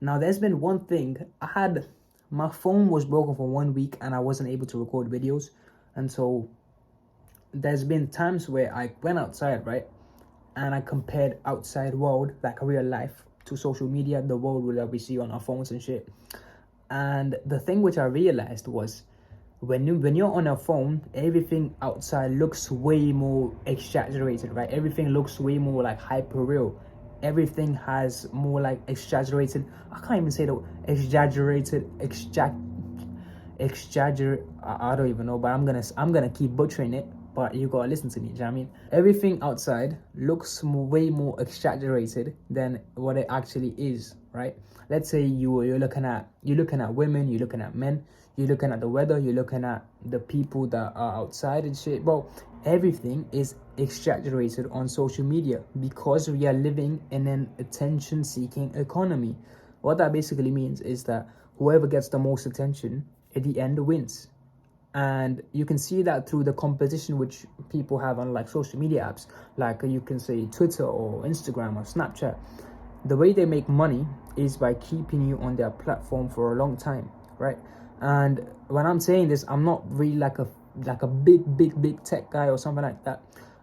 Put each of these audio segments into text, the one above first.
Now, there's been one thing. My phone was broken for 1 week and I wasn't able to record videos. And so there's been times where I went outside, right? And I compared outside world, like real life, to social media, the world that we see on our phones and shit. And the thing which I realized was when you're on a phone, everything outside looks way more exaggerated, right? Everything looks way more like hyper real. Everything has more like exaggerated. I can't even say the exaggerated exaggerate. I don't even know, but I'm gonna keep butchering it. But you gotta listen to me. Do you know what I mean? Everything outside looks way more exaggerated than what it actually is, right? Let's say you're looking at women, you're looking at men, you're looking at the weather, you're looking at the people that are outside and shit. Bro, everything is exaggerated on social media because we are living in an attention-seeking economy. What that basically means is that whoever gets the most attention at the end wins. And you can see that through the competition which people have on like social media apps, like you can say Twitter or Instagram or Snapchat. The way they make money is by keeping you on their platform for a long time, right? And when I'm saying this, I'm not really like a big tech guy or something like that.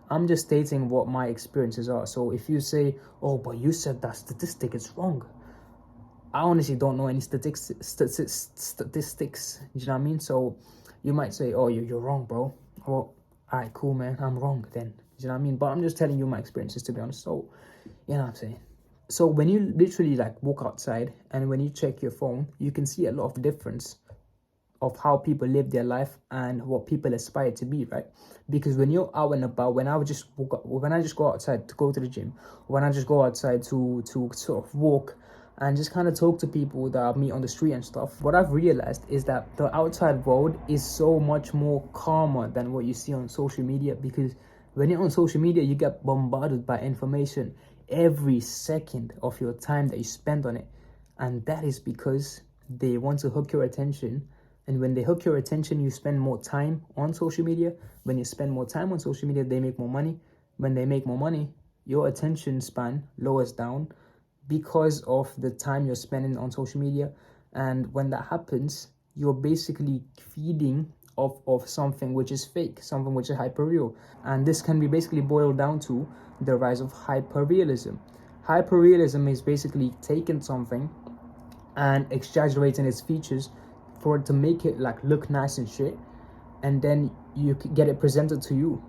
I'm just stating what my experiences are. So if you say, oh, but you said that statistic is wrong, I honestly don't know any statistics. You know what I mean? So you might say, oh, you're wrong, bro. Well, all right, cool, man. I'm wrong then. You know what I mean? But I'm just telling you my experiences, to be honest. So, you know what I'm saying? So when you literally like walk outside and when you check your phone, you can see a lot of difference of how people live their life and what people aspire to be, right? Because when you're out and about, when I just go outside to go to the gym, when I just go outside to sort of walk and just kind of talk to people that I meet on the street and stuff, what I've realized is that the outside world is so much more calmer than what you see on social media. Because when you're on social media, you get bombarded by information every second of your time that you spend on it, and that is because they want to hook your attention. And when they hook your attention, you spend more time on social media. When you spend more time on social media, they make more money. When they make more money, your attention span lowers down because of the time you're spending on social media. And when that happens, you're basically feeding of something which is fake, something which is hyper real. And this can be basically boiled down to the rise of hyperrealism. Hyperrealism is basically taking something and exaggerating its features for it to make it like look nice and shit, and then you get it presented to you,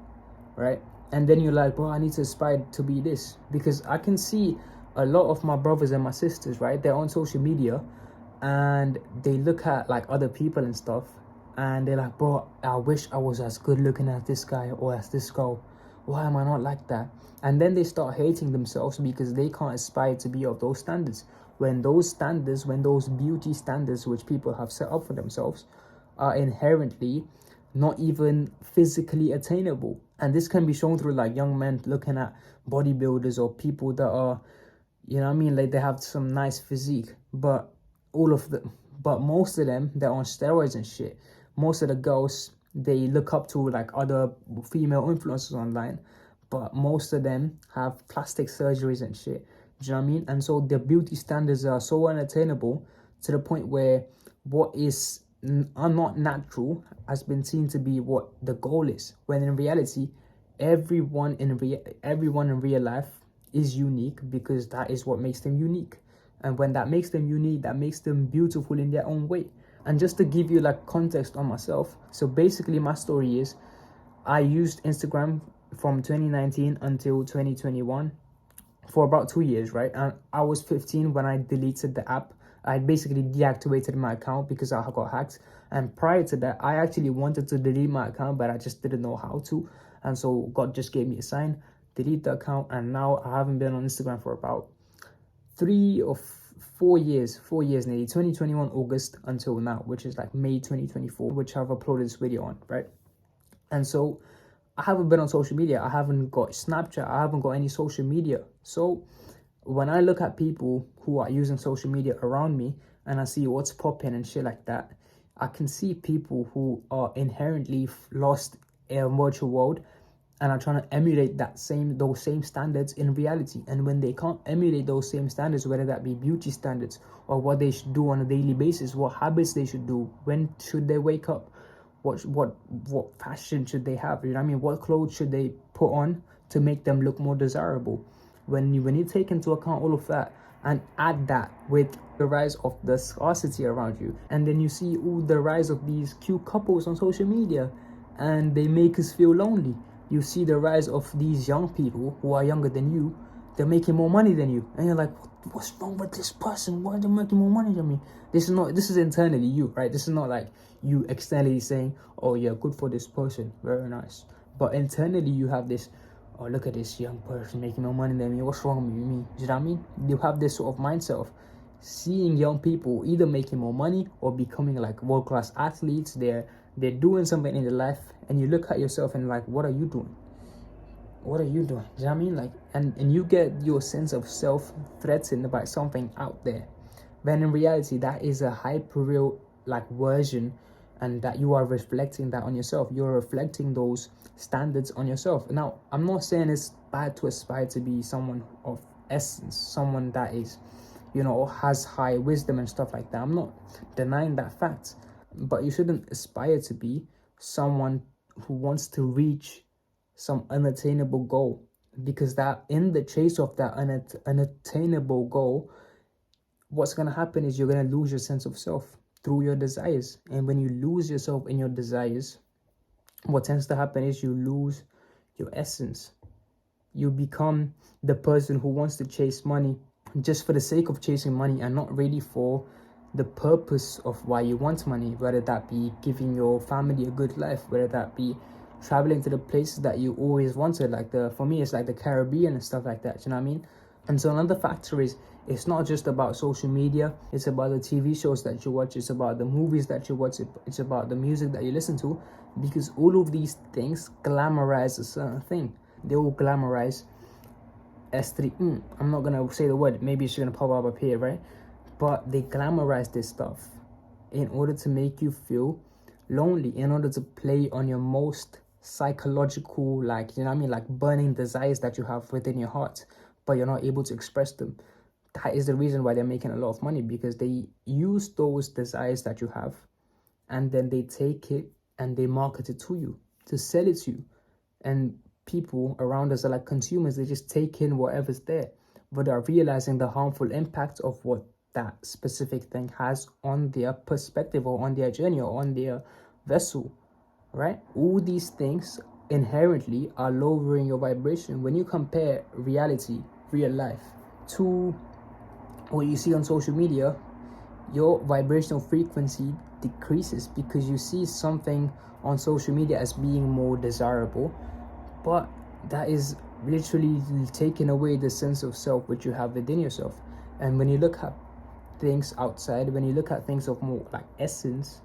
right? And then you're like, bro, I need to aspire to be this. Because I can see a lot of my brothers and my sisters, right? They're on social media and they look at like other people and stuff, and they're like, bro, I wish I was as good looking as this guy or as this girl. Why am I not like that? And then they start hating themselves because they can't aspire to be of those standards. When those beauty standards which people have set up for themselves are inherently not even physically attainable. And this can be shown through like young men looking at bodybuilders or people that are, you know what I mean, like they have some nice physique, but most of them, they're on steroids and shit. Most of the girls, they look up to like other female influencers online, but most of them have plastic surgeries and shit. Do you know what I mean? And so their beauty standards are so unattainable to the point where what is not natural has been seen to be what the goal is. When in reality, everyone in real life is unique, because that is what makes them unique. And when that makes them unique, that makes them beautiful in their own way. And just to give you like context on myself, so basically my story is I used Instagram from 2019 until 2021 for about 2 years, right? And I was 15 when I deleted the app. I basically deactivated my account because I got hacked. And prior to that, I actually wanted to delete my account, but I just didn't know how to. And so God just gave me a sign, delete the account. And now I haven't been on Instagram for about 4 years nearly, 2021 August until now, which is like May 2024, which I've uploaded this video on, right? And so I haven't been on social media. I haven't got Snapchat. I haven't got any social media. So when I look at people who are using social media around me and I see what's popping and shit like that, I can see people who are inherently lost in a virtual world and are trying to emulate those same standards in reality. And when they can't emulate those same standards, whether that be beauty standards or what they should do on a daily basis, what habits they should do, when should they wake up, what fashion should they have, you know what I mean, what clothes should they put on to make them look more desirable. When you take into account all of that and add that with the rise of the scarcity around you, and then you see all the rise of these cute couples on social media, and they make us feel lonely. You see the rise of these young people who are younger than you, they're making more money than you, and you're like, what's wrong with this person? Why are they making more money than me? This is internally you, right? This is not like you externally saying, oh yeah, good for this person, very nice. But internally you have this, oh, look at this young person making more money than me, what's wrong with me? Do you know what I mean? You have this sort of mindset of seeing young people either making more money or becoming like world-class athletes. They're doing something in their life, and you look at yourself and like, what are you doing? What are you doing? Do you know what I mean? Like, and you get your sense of self threatened by something out there, when in reality that is a hyper real like version, and that you are reflecting that on yourself. You're reflecting those standards on yourself. Now, I'm not saying it's bad to aspire to be someone of essence, someone that is, you know, has high wisdom and stuff like that. I'm not denying that fact, but you shouldn't aspire to be someone who wants to reach some unattainable goal, because that in the chase of that unattainable goal, what's going to happen is you're going to lose your sense of self through your desires. And when you lose yourself in your desires, what tends to happen is you lose your essence. You become the person who wants to chase money just for the sake of chasing money, and not really for the purpose of why you want money, whether that be giving your family a good life, whether that be traveling to the places that you always wanted, like for me it's like the Caribbean and stuff like that, you know what I mean? And so another factor is, it's not just about social media, it's about the TV shows that you watch, it's about the movies that you watch, it's about the music that you listen to, because all of these things glamorize a certain thing. They all glamorize S3. I'm not gonna say the word, maybe it's gonna pop up here, right? But they glamorize this stuff in order to make you feel lonely, in order to play on your most psychological, like, you know what I mean, like burning desires that you have within your heart, but you're not able to express them. That is the reason why they're making a lot of money, because they use those desires that you have, and then they take it and they market it to you, to sell it to you. And people around us are like consumers. They just take in whatever's there, without realizing the harmful impact of what that specific thing has on their perspective, or on their journey, or on their vessel, right? All these things inherently are lowering your vibration. When you compare reality, real life, to what you see on social media, your vibrational frequency decreases, because you see something on social media as being more desirable, but that is literally taking away the sense of self which you have within yourself. And when you look at things outside, when you look at things of more like essence,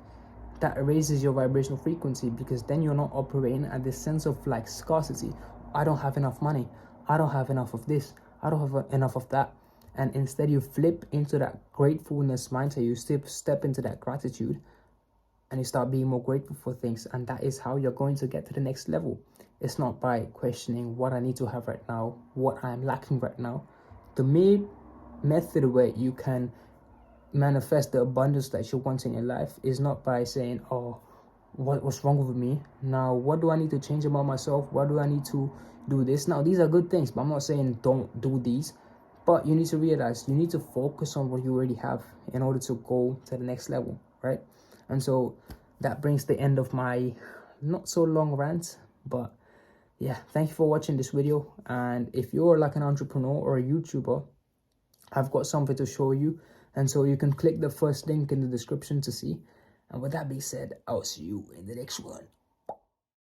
that raises your vibrational frequency, because then you're not operating at this sense of like scarcity. I don't have enough money, I don't have enough of this, I don't have enough of that. And instead you flip into that gratefulness mindset, you step into that gratitude, and you start being more grateful for things. And that is how you're going to get to the next level. It's not by questioning what I need to have right now, what I'm lacking right now. The main method where you can manifest the abundance that you want in your life is not by saying, oh, what's wrong with me now, what do I need to change about myself, what do I need to do this. Now, these are good things, but I'm not saying don't do these, but you need to realize you need to focus on what you already have in order to go to the next level, right? And so that brings the end of my not so long rant. But yeah, thank you for watching this video. And if you're like an entrepreneur or a YouTuber, I've got something to show you, and so you can click the first link in the description to see. And with that being said, I'll see you in the next one.